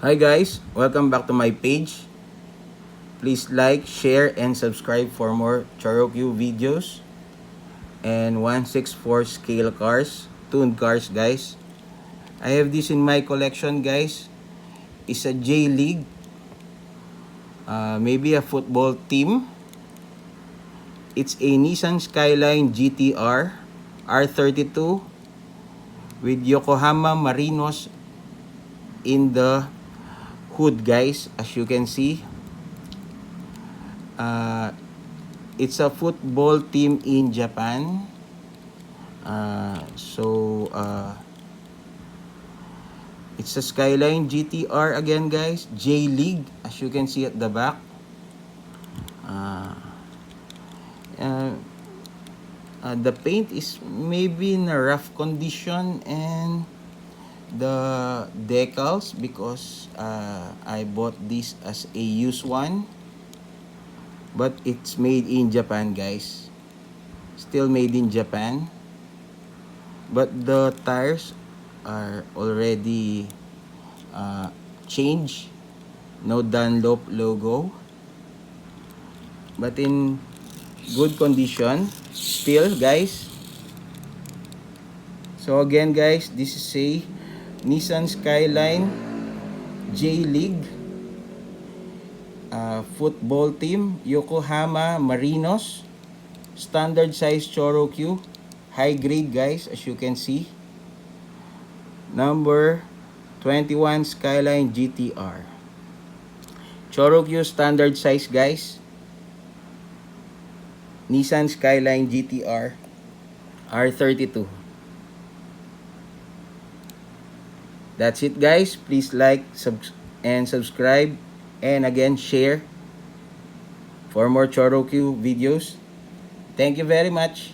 Hi guys, welcome back to my page. Please like, share, and subscribe for more Cherokee videos and 164 scale cars, tuned cars guys. I have this in my collection guys. It's a J League, maybe a football team. It's a Nissan Skyline GTR R32 with Yokohama Marinos in the hood guys, as you can see. It's a football team in Japan. It's a Skyline GTR again guys, J League, as you can see at the back. The paint is maybe in a rough condition, and the decals, because I bought this as a used one, but it's made in Japan guys, still made in Japan, but the tires are already changed, no Dunlop logo, but in good condition still guys. So again guys, this is a Nissan Skyline J League football team, Yokohama Marinos, standard size Cherokee, high grade guys, as you can see. Number 21 Skyline GTR. Cherokee standard size guys. Nissan Skyline GTR R32. That's it guys. Please like and subscribe, and again share for more Cherokee videos. Thank you very much.